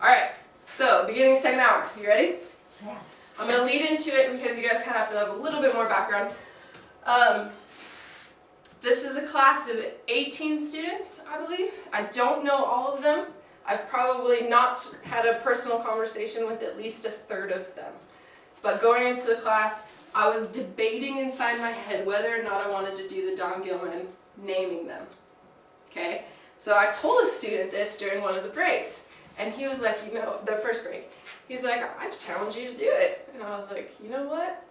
Alright, so beginning second hour. You ready? Yes. I'm going to lead into it because you guys kind of have to have a little bit more background. This is a class of 18 students, I believe. I don't know all of them. I've probably not had a personal conversation with at least a third of them. But going into the class, I was debating inside my head whether or not I wanted to do the Don Gilman naming them. Okay? So I told a student this during one of the breaks. And he was like, the first break, he's like, I challenge you to do it. And I was like, you know what?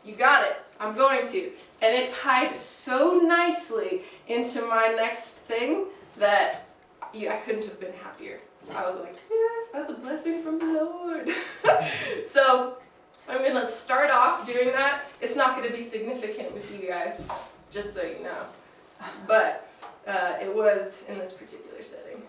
You got it. I'm going to. And it tied so nicely into my next thing that I couldn't have been happier. I was like, yes, that's a blessing from the Lord. So I'm going to start off doing that. It's not going to be significant with you guys, just so you know. But it was in this particular setting.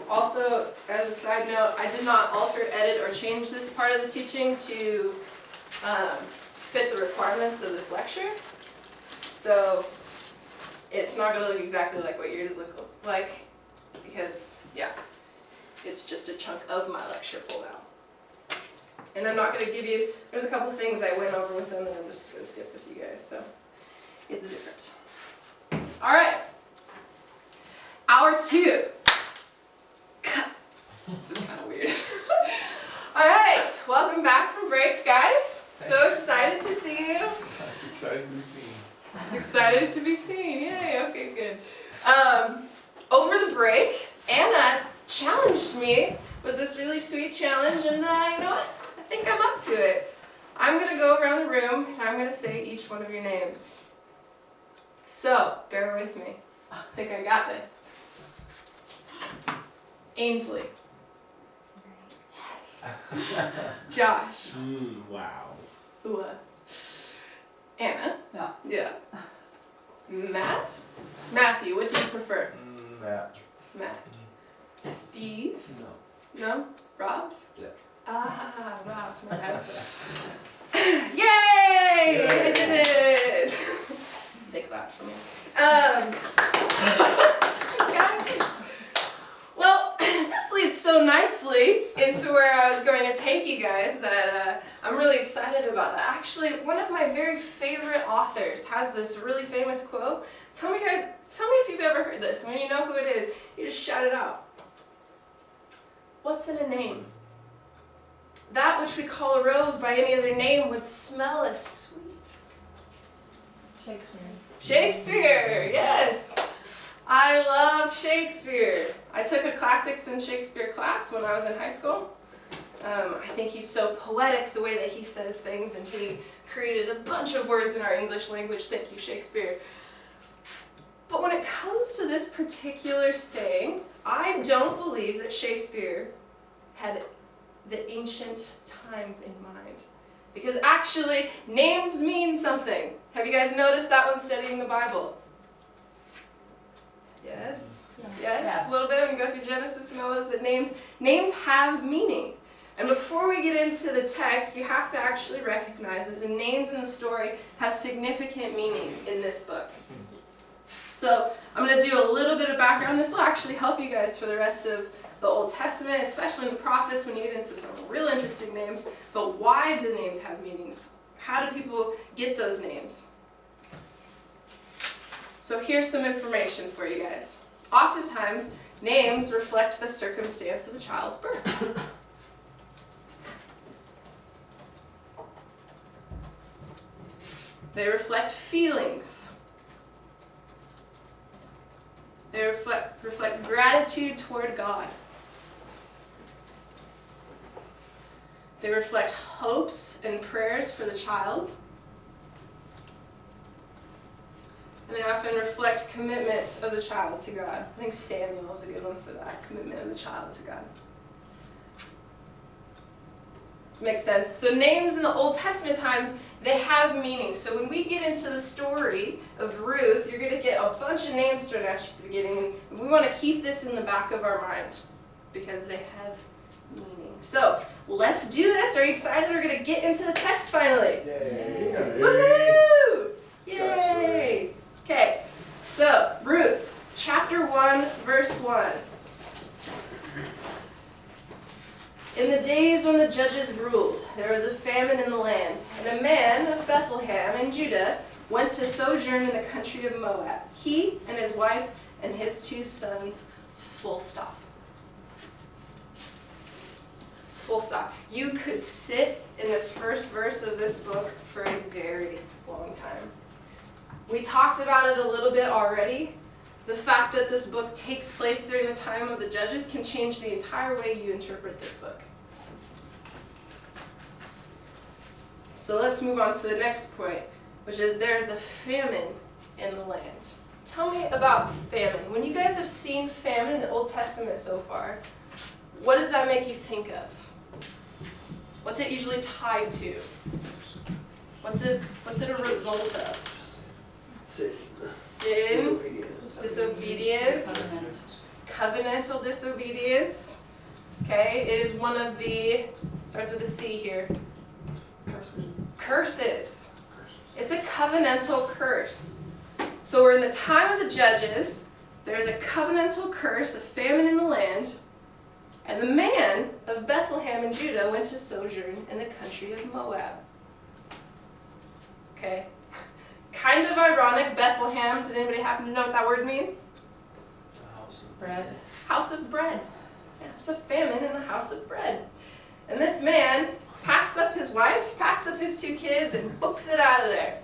Also, as a side note, I did not alter, edit, or change this part of the teaching to fit the requirements of this lecture. So it's not going to look exactly like what yours look like because, yeah, it's just a chunk of my lecture pulled out. And I'm not going to give you, there's a couple things I went over with them and I'm just going to skip with you guys, so it's different. Alright, hour 2. This is kind of weird. Alright, welcome back from break, guys. Thanks. So excited to see you. Excited to be seen. It's excited to be seen. Yay, okay, good. Over the break, Anna challenged me with this really sweet challenge, and you know what? I think I'm up to it. I'm going to go around the room, and I'm going to say each one of your names. So, bear with me. I think I got this. Ainsley. Yes. Josh. Wow. Ua. Anna. Yeah. Yeah. Matt. Matthew, what do you prefer? Matt. Matt. Steve. No. No? Rob's? Yeah. Ah, Rob's, my bad. Yay! I did it! Big clap for me. Well, this leads so nicely into where I was going to take you guys that I'm really excited about that. Actually, one of my very favorite authors has this really famous quote. Tell me if you've ever heard this. When you know who it is, you just shout it out. What's in a name? That which we call a rose by any other name would smell as sweet. Shakespeare. Shakespeare, yes. I love Shakespeare. I took a classics and Shakespeare class when I was in high school. I think he's so poetic the way that he says things, and he created a bunch of words in our English language. Thank you, Shakespeare. But when it comes to this particular saying, I don't believe that Shakespeare had the ancient times in mind. Because actually, names mean something. Have you guys noticed that when studying the Bible? Yes? Yes? A little bit when you go through Genesis and all those, that names have meaning. And before we get into the text, you have to actually recognize that the names in the story have significant meaning in this book. So I'm going to do a little bit of background. This will actually help you guys for the rest of the Old Testament, especially in the prophets when you get into some real interesting names. But why do names have meanings? How do people get those names? So here's some information for you guys. Oftentimes, names reflect the circumstance of a child's birth. They reflect feelings. They reflect gratitude toward God. They reflect hopes and prayers for the child. And they often reflect commitments of the child to God. I think Samuel is a good one for that, commitment of the child to God. Makes sense. So names in the Old Testament times, they have meaning. So when we get into the story of Ruth, you're going to get a bunch of names thrown at you at the beginning. And we want to keep this in the back of our mind because they have meaning. So let's do this. Are you excited? We're going to get into the text finally. Yay. Woohoo! Yay! Okay, so Ruth, chapter 1, verse 1. In the days when the judges ruled, there was a famine in the land, and a man of Bethlehem in Judah went to sojourn in the country of Moab, he and his wife and his 2 sons, full stop. Full stop. You could sit in this first verse of this book for a very long time. We talked about it a little bit already. The fact that this book takes place during the time of the judges can change the entire way you interpret this book. So let's move on to the next point, which is there is a famine in the land. Tell me about famine. When you guys have seen famine in the Old Testament so far, what does that make you think of? What's it usually tied to? What's it a result of? Sin, disobedience, covenantal disobedience. Okay, it is one of the, starts with a C here. Curses. It's a covenantal curse. So we're in the time of the judges. There's a covenantal curse, a famine in the land. And the man of Bethlehem in Judah went to sojourn in the country of Moab. Okay. Kind of ironic, Bethlehem. Does anybody happen to know what that word means? Bread. House of bread. Yeah, it's a famine in the house of bread. And this man packs up his wife, packs up his 2 kids, and books it out of there.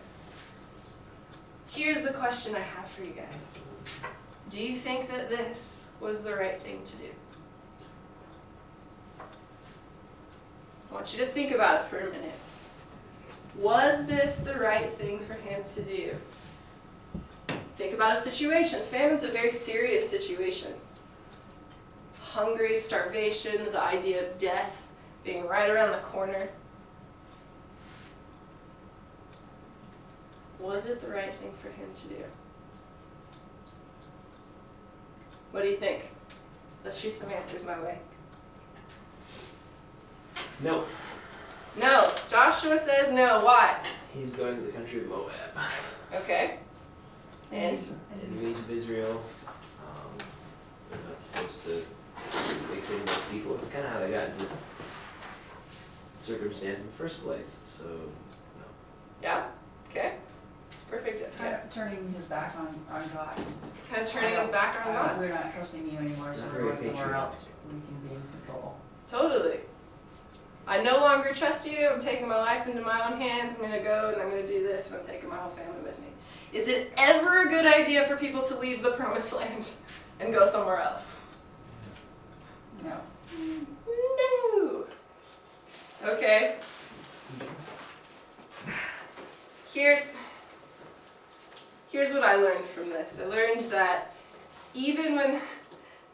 Here's the question I have for you guys. Do you think that this was the right thing to do? I want you to think about it for a minute. Was this the right thing for him to do? Think about a situation. Famine's a very serious situation. Hungry, starvation, the idea of death being right around the corner. Was it the right thing for him to do? What do you think? Let's shoot some answers my way. No. No. Joshua says no. Why? He's going to the country of Moab. Okay. And? Enemies of Israel. They're not supposed to mix in with people. It's kind of how they got into this circumstance in the first place. So, no. Yeah? Okay. Perfect. Kind Yeah. of turning his back on God. Kind of turning his back on God. We're not trusting you anymore, so Not we're very going somewhere patriotic. else. We can be in control. Totally. I no longer trust you. I'm taking my life into my own hands. I'm going to go and I'm going to do this and I'm taking my whole family with me. Is it ever a good idea for people to leave the promised land and go somewhere else? No. No. Okay. Here's what I learned from this. I learned that even when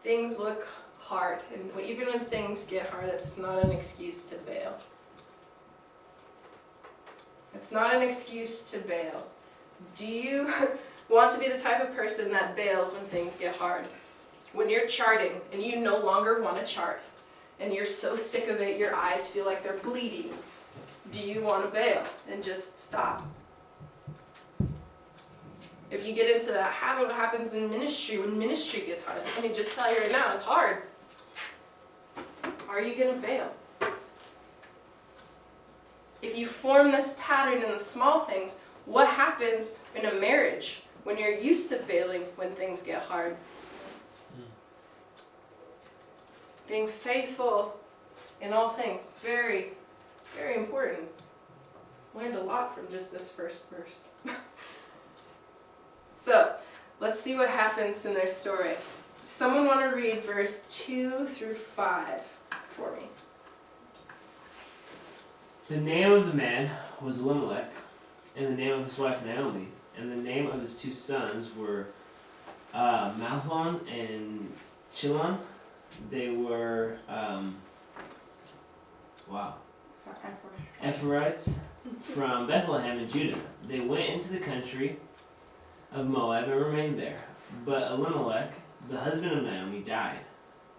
things look hard, and even when things get hard, it's not an excuse to bail. It's not an excuse to bail. Do you want to be the type of person that bails when things get hard? When you're charting and you no longer want to chart, and you're so sick of it, your eyes feel like they're bleeding, do you want to bail and just stop? If you get into that habit, what happens in ministry when ministry gets hard? Let me just tell you right now, it's hard. Are you going to bail? If you form this pattern in the small things, what happens in a marriage when you're used to bailing when things get hard? Being faithful in all things, very, very important. Learned a lot from just this first verse. So, let's see what happens in their story. Does someone want to read verse 2 through 5 for me? The name of the man was Elimelech, and the name of his wife Naomi, and the name of his 2 sons were Mahlon and Chilion. They were, Ephraimites from Bethlehem in Judah. They went into the country of Moab and remained there. But Elimelech, the husband of Naomi, died,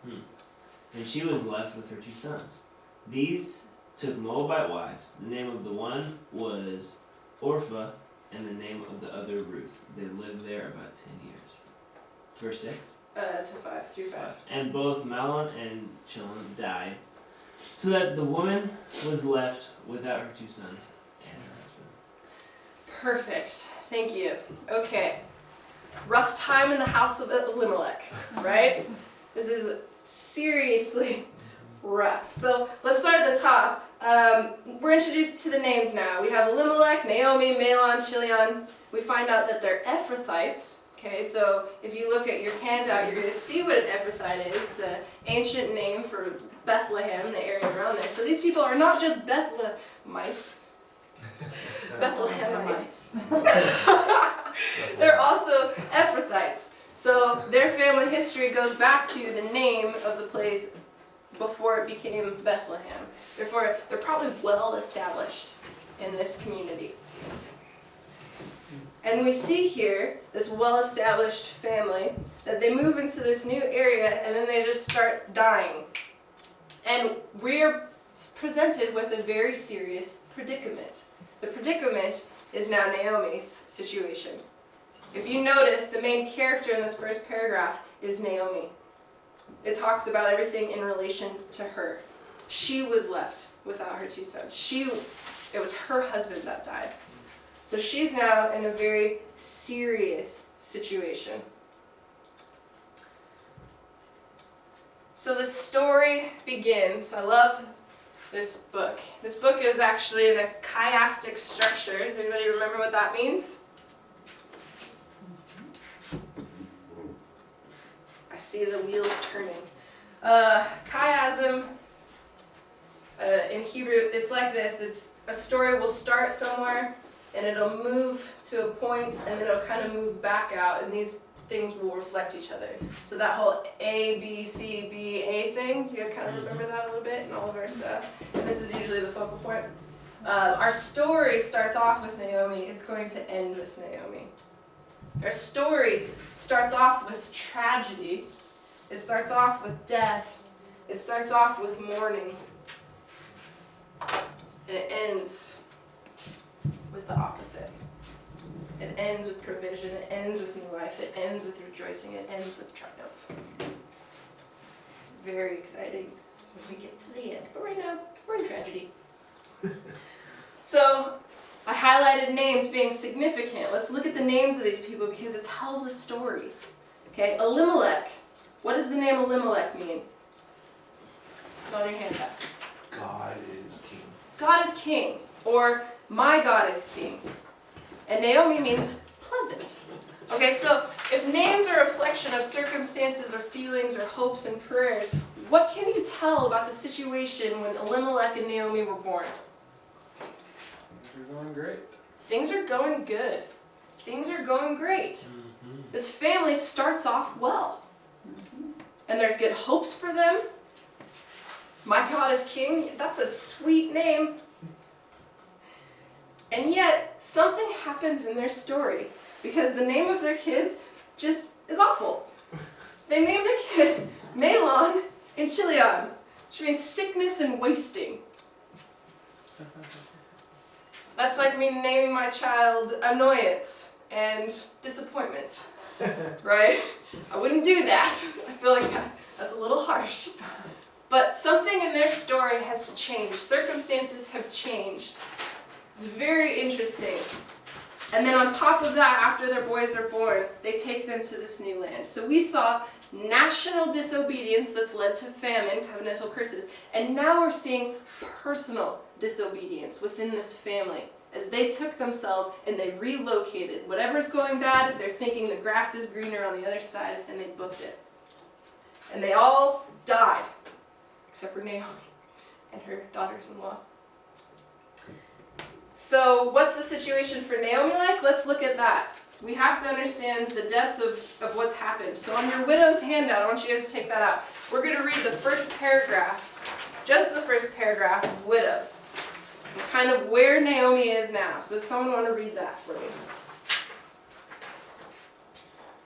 and she was left with her 2 sons. These took Moabite wives. The name of the one was Orpah, and the name of the other Ruth. They lived there about 10 years. Verse 6. To 5, through 5. And both Mahlon and Chilion died, so that the woman was left without her 2 sons and her husband. Perfect. Thank you. Okay. Rough time in the house of Elimelech, right? This is seriously rough. So let's start at the top. We're introduced to the names now. We have Elimelech, Naomi, Mahlon, Chilion. We find out that they're Ephrathites. Okay, so if you look at your handout, you're going to see what an Ephrathite is. It's an ancient name for Bethlehem, the area around there. So these people are not just Bethlehemites. Bethlehemites. They're also Ephrathites. So their family history goes back to the name of the place before it became Bethlehem. Therefore, they're probably well established in this community. And we see here this well-established family that they move into this new area and then they just start dying. And we're presented with a very serious predicament. The predicament is now Naomi's situation. If you notice, the main character in this first paragraph is Naomi. It talks about everything in relation to her. She was left without her 2 sons. It was her husband that died. So she's now in a very serious situation. So the story begins. I love this book. This book is actually in a chiastic structure. Does anybody remember what that means? I see the wheels turning. Chiasm, in Hebrew, it's like this. It's a story will start somewhere, and it'll move to a point, and then it'll kind of move back out, and these things will reflect each other. So that whole A, B, C, B, A thing, do you guys kind of remember that a little bit in all of our stuff? And this is usually the focal point. Our story starts off with Naomi. It's going to end with Naomi. Our story starts off with tragedy. It starts off with death. It starts off with mourning. And it ends with the opposite. It ends with provision, it ends with new life, it ends with rejoicing, it ends with triumph. It's very exciting when we get to the end. But right now, we're in tragedy. So, I highlighted names being significant. Let's look at the names of these people because it tells a story. Okay, Elimelech. What does the name Elimelech mean? It's on your handout. God is king. God is king, or my God is king. And Naomi means pleasant. Okay, so if names are a reflection of circumstances or feelings or hopes and prayers, what can you tell about the situation when Elimelech and Naomi were born? Things are going great. Things are going good. Things are going great. This family starts off well. And there's good hopes for them. My God is king. That's a sweet name. And yet, something happens in their story because the name of their kids just is awful. They named their kid Mahlon and Chilion, which means sickness and wasting. That's like me naming my child Annoyance and Disappointment, right? I wouldn't do that. I feel like that's a little harsh. But something in their story has changed. Circumstances have changed. It's very interesting. And then on top of that, after their boys are born, they take them to this new land. So we saw national disobedience that's led to famine, covenantal curses. And now we're seeing personal disobedience within this family as they took themselves and they relocated. Whatever's going bad, they're thinking the grass is greener on the other side, and they booked it. And they all died, except for Naomi and her daughters-in-law. So what's the situation for Naomi like? Let's look at that. We have to understand the depth of what's happened. So on your widow's handout, I want you guys to take that out. We're going to read the first paragraph, just the first paragraph of widows. and kind of where Naomi is now. So someone want to read that for me?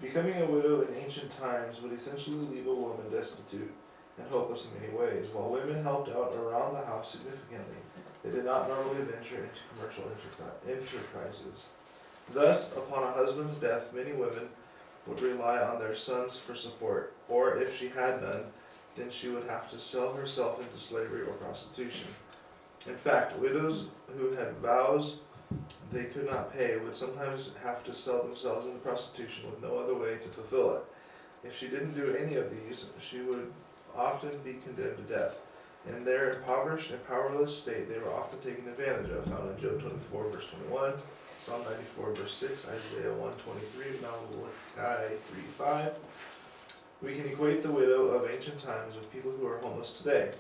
Becoming a widow in ancient times would essentially leave a woman destitute and hopeless in many ways. While women helped out around the house significantly, they did not normally venture into commercial enterprises. Thus, upon a husband's death, many women would rely on their sons for support, or if she had none, then she would have to sell herself into slavery or prostitution. In fact, widows who had vows they could not pay would sometimes have to sell themselves into prostitution with no other way to fulfill it. If she didn't do any of these, she would often be condemned to death. In their impoverished and powerless state, they were often taken advantage of, found in Job 24, verse 21, Psalm 94, verse 6, Isaiah 123, Malachi 3:5. We can equate the widow of ancient times with people who are homeless today.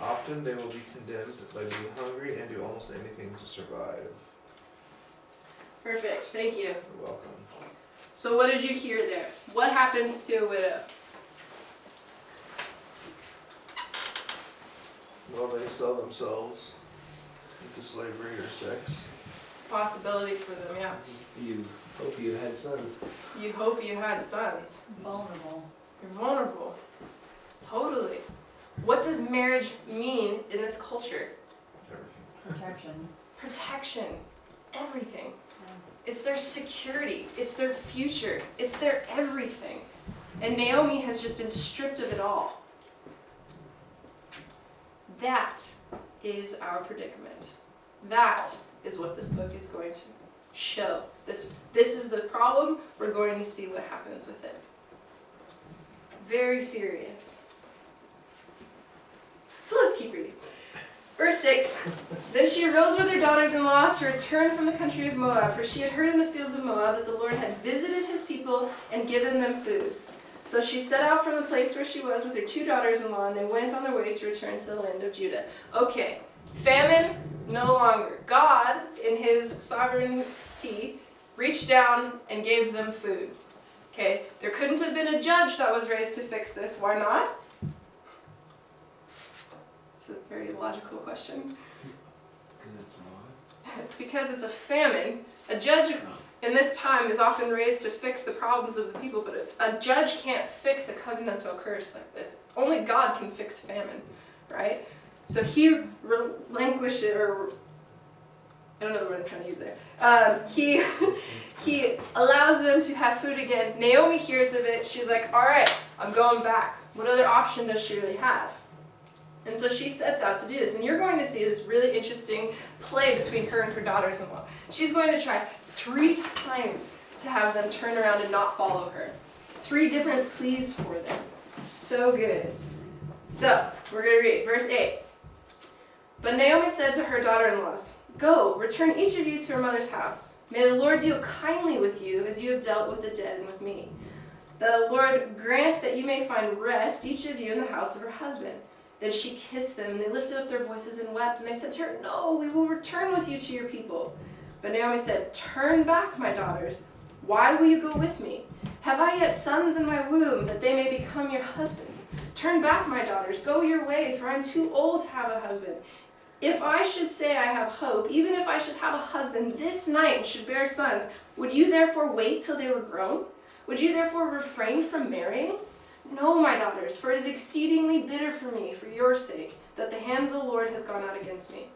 Often they will be condemned by being hungry and do almost anything to survive. Perfect, thank you. You're welcome. So what did you hear there? What happens to a widow? Well, they sell themselves into slavery or sex. It's a possibility for them, yeah. You hope you had sons. You hope you had sons. Vulnerable. You're vulnerable. Totally. What does marriage mean in this culture? Everything. Protection. Protection. Everything. It's their security. It's their future. It's their everything. And Naomi has just been stripped of it all. That is our predicament. That is what this book is going to show. This is the problem. We're going to see what happens with it. Very serious. So let's keep reading. Verse 6, Then she arose with her daughters-in-law to return from the country of Moab, for she had heard in the fields of Moab that the Lord had visited his people and given them food. So she set out from the place where she was with her 2 daughters-in-law, and they went on their way to return to the land of Judah. Okay, famine no longer. God, in his sovereignty, reached down and gave them food. Okay, there couldn't have been a judge that was raised to fix this. Why not? It's a very logical question. Because it's a famine. A judge in this time is often raised to fix the problems of the people, but if a judge can't fix a covenantal curse like this, only God can fix famine, right? So he relinquished it, or I don't know the word I'm trying to use there. He allows them to have food again. Naomi hears of it. She's like, all right, I'm going back. What other option does she really have? And so she sets out to do this. And you're going to see this really interesting play between her and her daughters-in-law. She's going to try 3 times to have them turn around and not follow her. 3 different pleas for them. So good. So, we're going to read verse 8. But Naomi said to her daughter-in-laws, Go, return each of you to her mother's house. May the Lord deal kindly with you as you have dealt with the dead and with me. The Lord grant that you may find rest, each of you, in the house of her husband. Then she kissed them, and they lifted up their voices and wept, and they said to her, No, we will return with you to your people. But Naomi said, Turn back, my daughters. Why will you go with me? Have I yet sons in my womb, that they may become your husbands? Turn back, my daughters, go your way, for I am too old to have a husband. If I should say I have hope, even if I should have a husband this night and should bear sons, would you therefore wait till they were grown? Would you therefore refrain from marrying? No, my daughters, for it is exceedingly bitter for me, for your sake, that the hand of the Lord has gone out against me.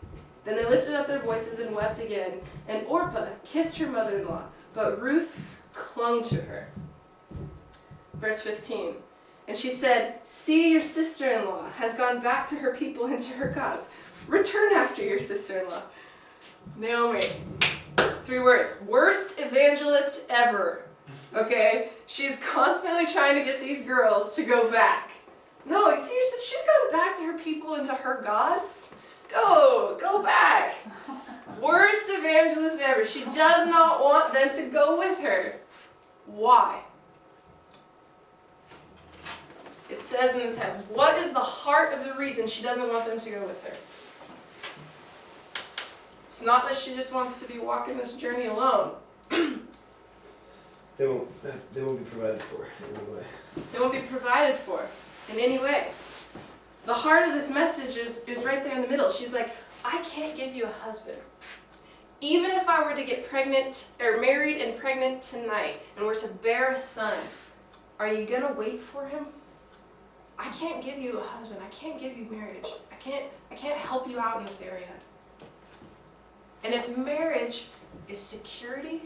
Then they lifted up their voices and wept again, and Orpah kissed her mother-in-law, but Ruth clung to her. Verse 15, And she said, See, your sister-in-law has gone back to her people and to her gods. Return after your sister-in-law. Naomi, 3 words, worst evangelist ever. Okay? She's constantly trying to get these girls to go back. No, see, she's gone back to her people and to her gods. Go back. Worst evangelist ever. She does not want them to go with her. Why? It says in the text, what is the heart of the reason she doesn't want them to go with her? It's not that she just wants to be walking this journey alone. They won't be provided for in any way. They won't be provided for in any way. The heart of this message is right there in the middle. She's like, I can't give you a husband. Even if I were to get pregnant, or married and pregnant tonight, and were to bear a son, are you gonna wait for him? I can't give you a husband. I can't give you marriage. I can't help you out in this area. And if marriage is security,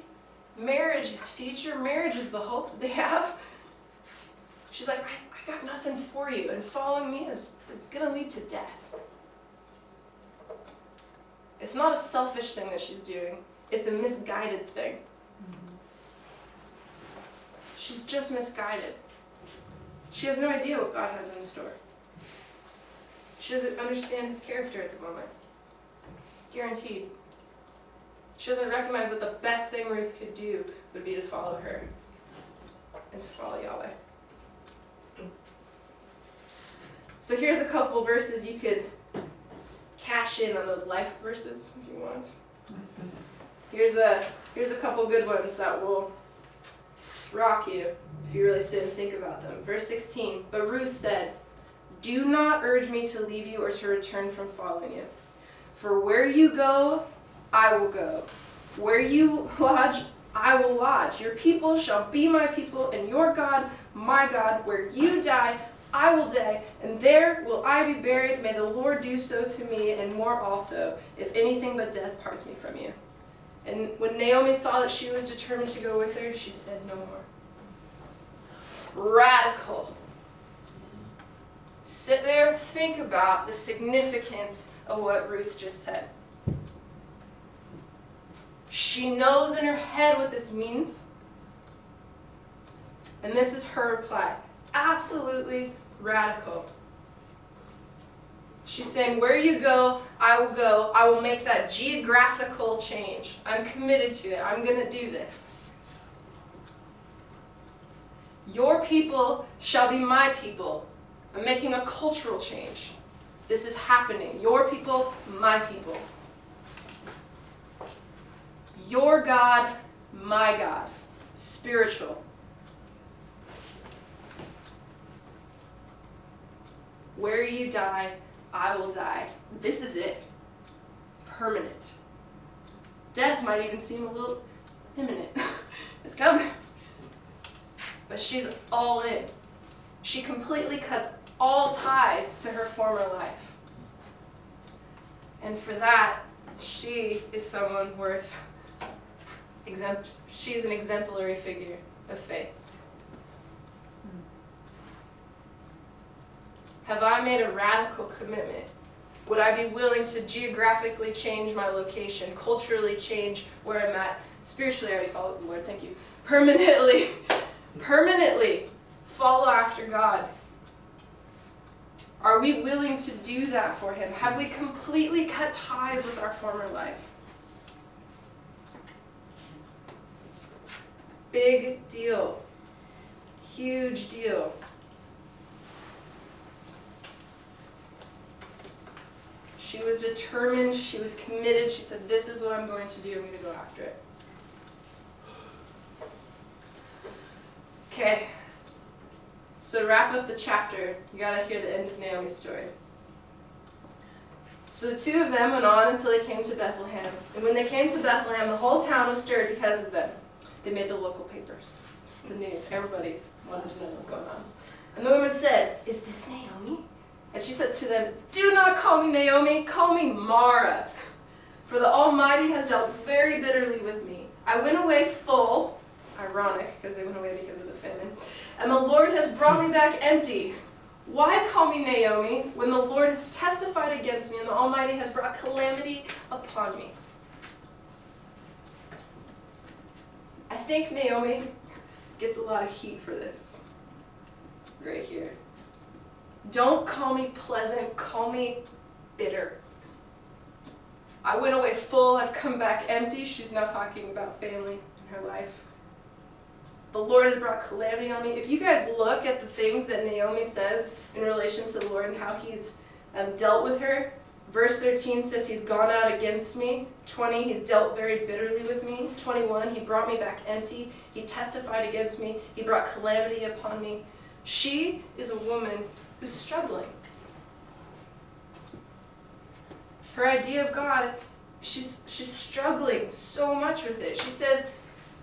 marriage is future, marriage is the hope that they have, she's like, I got nothing for you, and following me is gonna lead to death. It's not a selfish thing that she's doing. It's a misguided thing. She's just misguided. She has no idea what God has in store. She doesn't understand his character at the moment. Guaranteed. She doesn't recognize that the best thing Ruth could do would be to follow her and to follow Yahweh. So here's a couple verses you could cash in on those life verses if you want. Here's a couple good ones that will just rock you if you really sit and think about them. Verse 16, but Ruth said, do not urge me to leave you or to return from following you. For where you go, I will go. Where you lodge, I will lodge. Your people shall be my people, and your God, my God. Where you die, I will die, and there will I be buried. May the Lord do so to me, and more also, if anything but death parts me from you. And when Naomi saw that she was determined to go with her, she said no more. Radical. Sit there, think about the significance of what Ruth just said. She knows in her head what this means. And this is her reply. Absolutely radical. She's saying, where you go, I will go. I will make that geographical change. I'm committed to it. I'm going to do this. Your people shall be my people. I'm making a cultural change. This is happening. Your people, my people. Your God, my God. Spiritual. Where you die, I will die. This is it. Permanent. Death might even seem a little imminent. It's coming. But she's all in. She completely cuts all ties to her former life. And for that, she is someone worth she's an exemplary figure of faith. Have I made a radical commitment? Would I be willing to geographically change my location, culturally change where I'm at? Spiritually, I already followed the Lord, thank you. Permanently follow after God. Are we willing to do that for him? Have we completely cut ties with our former life? Big deal. Huge deal. She was determined, she was committed, she said, this is what I'm going to do, I'm going to go after it. Okay, so to wrap up the chapter, you gotta hear the end of Naomi's story. So the two of them went on until they came to Bethlehem, and when they came to Bethlehem, the whole town was stirred because of them. They made the local papers, the news, everybody wanted to know what was going on. And the woman said, is this Naomi? And she said to them, do not call me Naomi, call me Mara. For the Almighty has dealt very bitterly with me. I went away full, ironic, because they went away because of the famine, and the Lord has brought me back empty. Why call me Naomi when the Lord has testified against me and the Almighty has brought calamity upon me? I think Naomi gets a lot of heat for this, right here. Don't call me pleasant, call me bitter. I went away full, I've come back empty. She's now talking about family in her life. The Lord has brought calamity on me. If you guys look at the things that Naomi says in relation to the Lord and how he's dealt with her, verse 13 says he's gone out against me. 20, he's dealt very bitterly with me. 21, he brought me back empty. He testified against me. He brought calamity upon me. She is a woman who's struggling. Her idea of God, she's struggling so much with it. She says,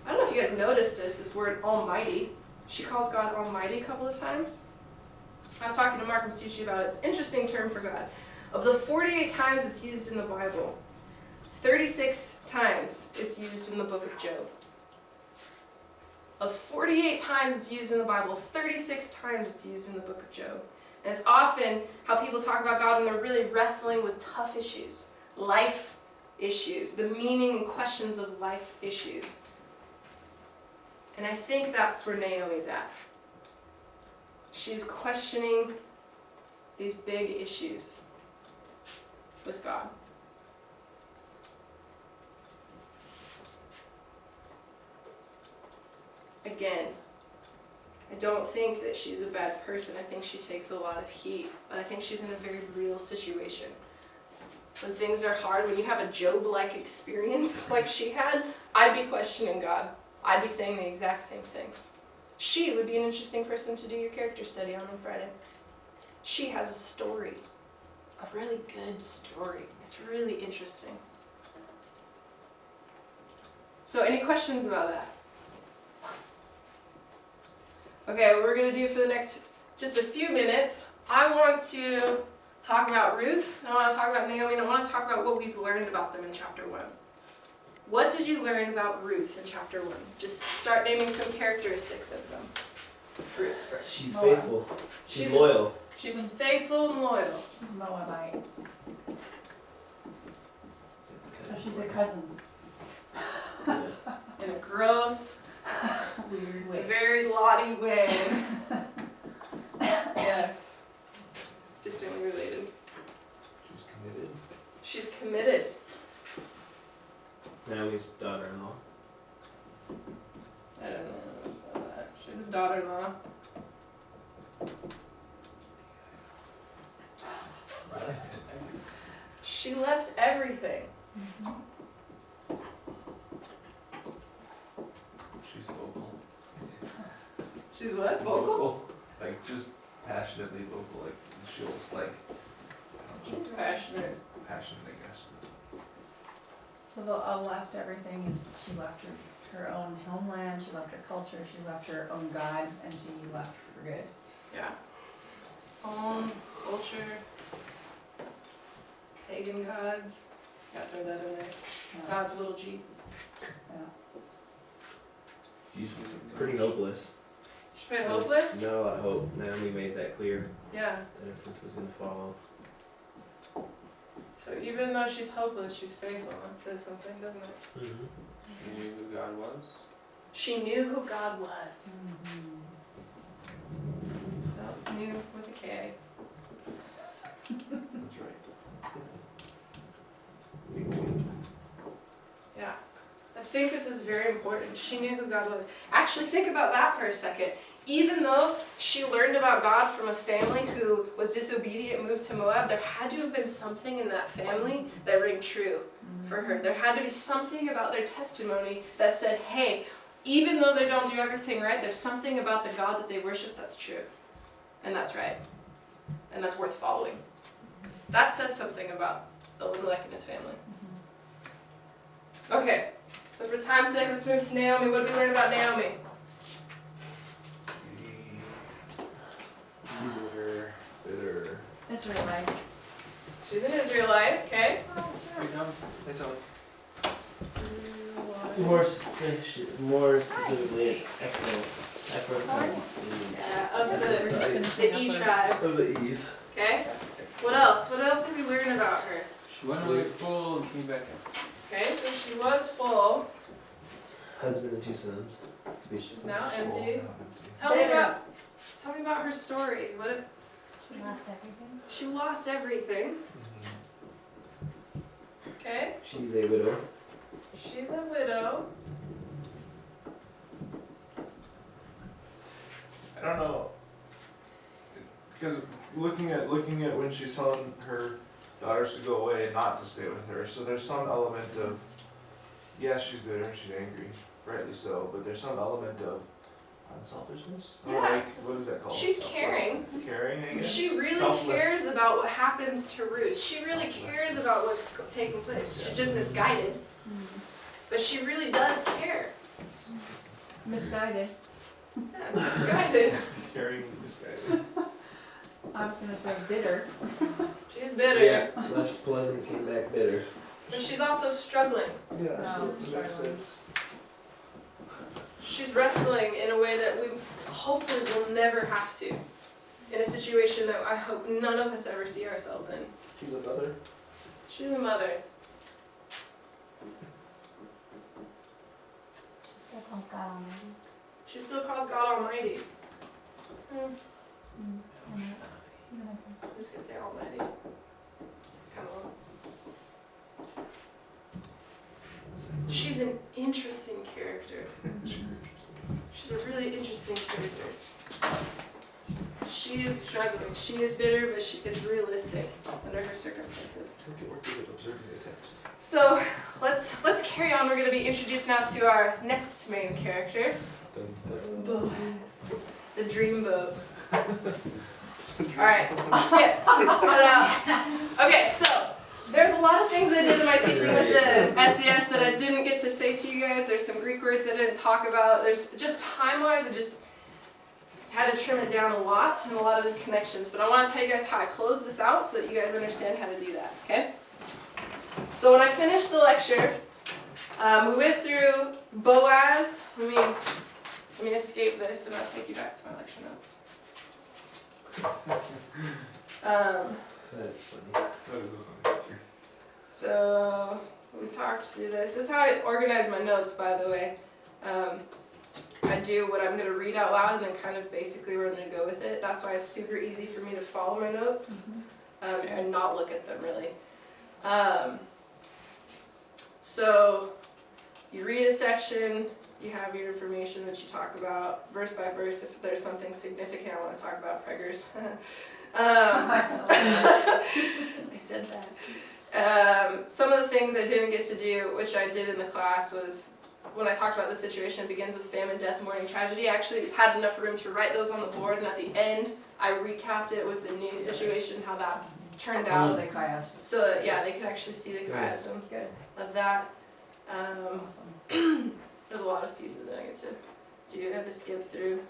I don't know if you guys noticed this word almighty. She calls God almighty a couple of times. I was talking to Mark and Sushi about it. It's an interesting term for God. Of the 48 times it's used in the Bible, 36 times it's used in the book of Job. Of 48 times it's used in the Bible, 36 times it's used in the book of Job. And it's often how people talk about God when they're really wrestling with tough issues, life issues, the meaning and questions of life issues. And I think that's where Naomi's at. She's questioning these big issues with God. Again, I don't think that she's a bad person. I think she takes a lot of heat, but I think she's in a very real situation. When things are hard, when you have a Job-like experience like she had, I'd be questioning God. I'd be saying the exact same things. She would be an interesting person to do your character study on Friday. She has a story, a really good story. It's really interesting. So any questions about that? Okay, what we're going to do for the next just a few minutes, I want to talk about Ruth, I want to talk about Naomi, and I want to talk about what we've learned about them in chapter 1. What did you learn about Ruth in chapter 1? Just start naming some characteristics of them. Ruth first. She's Moab. faithful. She's loyal. She's faithful and loyal. She's Moabite. So she's a cousin. In a gross, Weird way. very lottie way. Yes. Distantly related. She's committed. She's committed. Naomi's daughter-in-law. I don't know about that. She's a daughter-in-law. She left everything. She's vocal. She's what? Vocal? Like just passionately vocal. Like she'll like. I don't know, She's passionate. passionate, I guess. So the left everything is she left her own homeland, she left her culture, she left her own gods, and she left for good. Yeah. Home, culture, pagan gods. Gotta throw that in there. God's little G. Yeah. She's pretty hopeless. She's pretty hopeless? Not a lot of hope. Naomi made that clear Yeah. that if Ruth was going to follow. So even though she's hopeless, she's faithful. That says something, doesn't it? Mm-hmm. She knew who God was. She knew who God was. Mm-hmm. So, knew with a K. That's right. Yeah. I think this is very important. She knew who God was. Actually, think about that for a second. Even though she learned about God from a family who was disobedient and moved to Moab, there had to have been something in that family that rang true for her. There had to be something about their testimony that said, hey, even though they don't do everything right, there's something about the God that they worship that's true. And that's right. And that's worth following. That says something about Elimelech and his family. Okay, so for time's sake, let's move to Naomi. What did we learn about Naomi? Bitter. Bitter. That's real life. She's an Israelite, okay? Hey Tom. Hey Tom. More specifically, Ephraim. Of the E tribe, Of the E's. okay? What else? What else did we learn about her? She went away full and came back in. Okay, so she was full. Husband and 2 sons. She's now empty. Tell me about her story. She lost everything. She lost everything. Okay, She's a widow. she's a widow. I don't know. Because looking at when she's telling her daughters to go away and not to stay with her, so there's some element of, yes, she's bitter and she's angry, rightly so, but there's some element of, Unselfishness? Yeah. Or like, what is that called? She's Selfless? caring. Caring, I guess? She really Selfless. cares about what happens to Ruth. She really cares Selflessness. about what's taking place. She's just misguided, but she really does care. Misguided. Yeah, misguided. Caring, misguided. I was gonna say bitter. She's bitter, Yeah, left pleasant, came back bitter. but she's also struggling. Yeah, No, absolutely, makes struggling. sense. She's wrestling in a way that we hopefully will never have to. In a situation that I hope none of us ever see ourselves in. She's a mother. She's a mother. She still calls God Almighty. She still calls God Almighty. Even I'm just gonna say Almighty. It's kind of long. She's an interesting character. She's a really interesting character. She is struggling. She is bitter, but she is realistic under her circumstances. I think it worked with observing the text. So let's carry on. We're going to be introduced now to our next main character, Boaz, the dreamboat. All right, skip. Cut it out. Okay, so there's a lot of things I did in my teaching with the SBS that I didn't get to say to you guys. There's some Greek words I didn't talk about. There's just time-wise, I just had to trim it down a lot and a lot of the connections. But I want to tell you guys how I close this out so that you guys understand how to do that, okay? So when I finished the lecture, we went through Boaz. Let me escape this and I'll take you back to my lecture notes. That's funny. That is a funny picture. So we talked through this. This is how I organize my notes, by the way. I do what I'm going to read out loud and then kind of basically where I'm going to go with it. That's why it's super easy for me to follow my notes and not look at them really. So you read a section, you have your information that you talk about verse by verse. If there's something significant I want to talk about, preggers. I said that. Some of the things I didn't get to do, which I did in the class, was when I talked about the situation begins with famine, death, mourning, tragedy. I actually had enough room to write those on the board, and at the end, I recapped it with the new situation, how that turned So out. they chiased. So that, they could actually see the Nice. chiasm Good. of that. Awesome. There's a lot of pieces that I get to do. I had to skip through.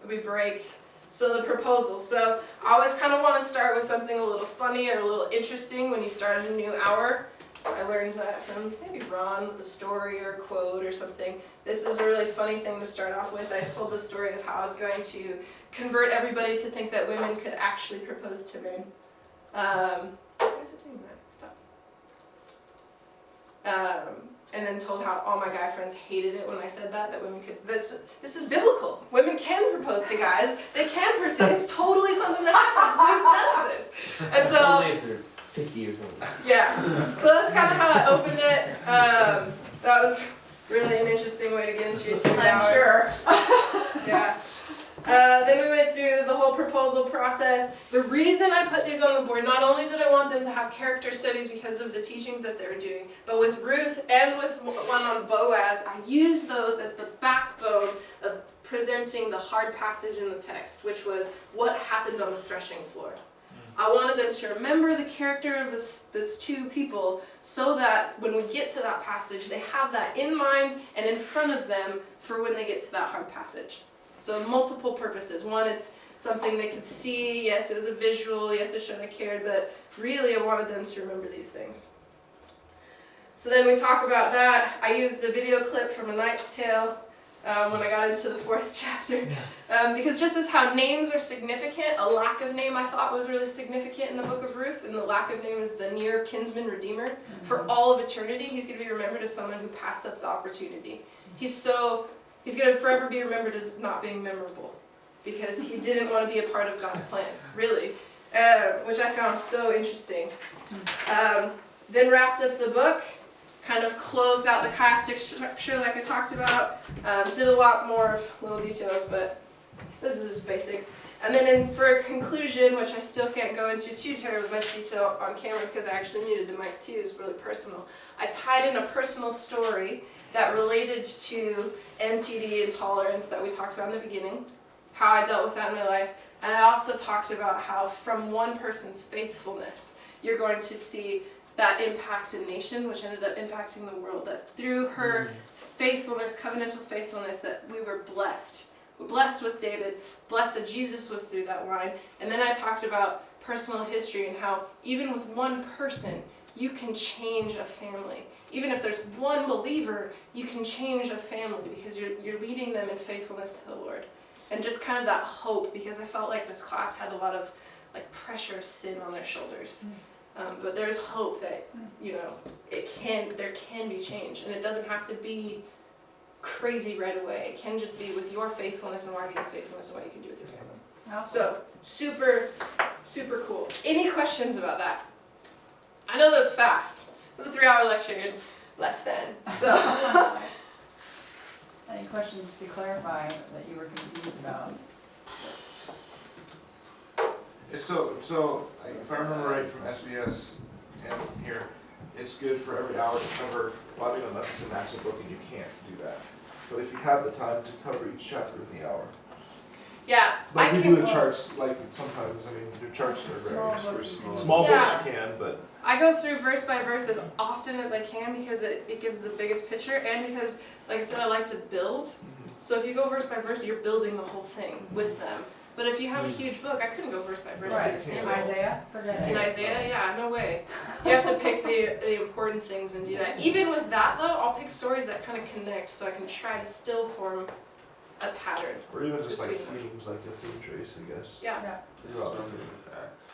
We break. So the proposal. So I always kind of want to start with something a little funny or a little interesting when you start a new hour. I learned that from maybe Ron with a story or a quote or something. This is a really funny thing to start off with. I told the story of how I was going to convert everybody to think that women could actually propose to men. Why is it doing that? Stop. And then told how all my guy friends hated it when I said that women could, this is biblical. Women can propose to guys. They can pursue. It's totally something that happens. Who does this? And so, Only if they're 50 years old. yeah. So that's kind of how I opened it. That was really an interesting way to get into it. I'm sure. Yeah. Then we went through the whole proposal process. The reason I put these on the board, not only did I want them to have character studies because of the teachings that they were doing, but with Ruth and with one on Boaz, I used those as the backbone of presenting the hard passage in the text, which was what happened on the threshing floor. I wanted them to remember the character of these two people so that when we get to that passage, they have that in mind and in front of them for when they get to that hard passage. So multiple purposes. One, it's something they could see. Yes, it was a visual. Yes, it showed I cared. But really, I wanted them to remember these things. So then we talk about that. I used a video clip from A Knight's Tale when I got into the 4th chapter. Because just as how names are significant, a lack of name I thought was really significant in the book of Ruth. And the lack of name is the near kinsman redeemer. For all of eternity, he's going to be remembered as someone who passed up the opportunity. He's going to forever be remembered as not being memorable because he didn't want to be a part of God's plan, really, which I found so interesting. Then wrapped up the book, kind of closed out the chiastic structure like I talked about. Did a lot more of little details, but This is just basics. And then for a conclusion, which I still can't go into too terribly much detail on camera because I actually muted the mic too, it's really personal. I tied in a personal story that related to NTD intolerance that we talked about in the beginning, how I dealt with that in my life, and I also talked about how from one person's faithfulness, you're going to see that impact a nation, which ended up impacting the world, that through her faithfulness, covenantal faithfulness, that we were blessed. We're blessed with David, blessed that Jesus was through that line. And then I talked about personal history and how even with one person, you can change a family. Even if there's one believer, you can change a family because you're leading them in faithfulness to the Lord. And just kind of that hope, because I felt like this class had a lot of like pressure of sin on their shoulders. But there's hope that, you know, there can be change, and it doesn't have to be crazy right away. It can just be with your faithfulness and walking in faithfulness and what you can do with your family. So, super, super cool. Any questions about that? I know that was fast. It was a 3-hour lecture in less than, so. Any questions to clarify that you were confused about? So if I remember right from SBS and here, it's good for every hour to cover, well, I mean, unless it's a massive book and you can't do that. But if you have the time to cover each chapter in the hour. Yeah, Like I we can. do the charts, like sometimes, I mean, your charts are Small very, books. small Yeah. books you can, but I go through verse by verse as often as I can because it gives the biggest picture, and because, like I said, I like to build. So if you go verse by verse, you're building the whole thing with them. But if you have a huge book, I couldn't go verse by verse Right. through the Samuels. Isaiah? Forget it. In Isaiah, yeah, no way. You have to pick the important things and do that. Even with that though, I'll pick stories that kind of connect so I can try to still form a pattern. or even just like Between them. themes, like a theme trace, I guess. Yeah, Yeah. This is Throughout. from the facts.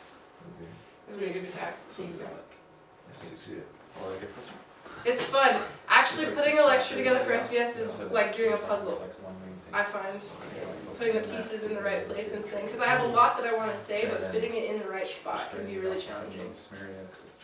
Okay. it's really good with facts. So, yeah, I see it. or like a puzzle. It's fun. Actually, putting a lecture together for SBS is like doing a puzzle. I find putting the pieces in the right place and saying, because I have a lot that I want to say, but fitting it in the right spot can be really challenging. Scenario, 'cause it's-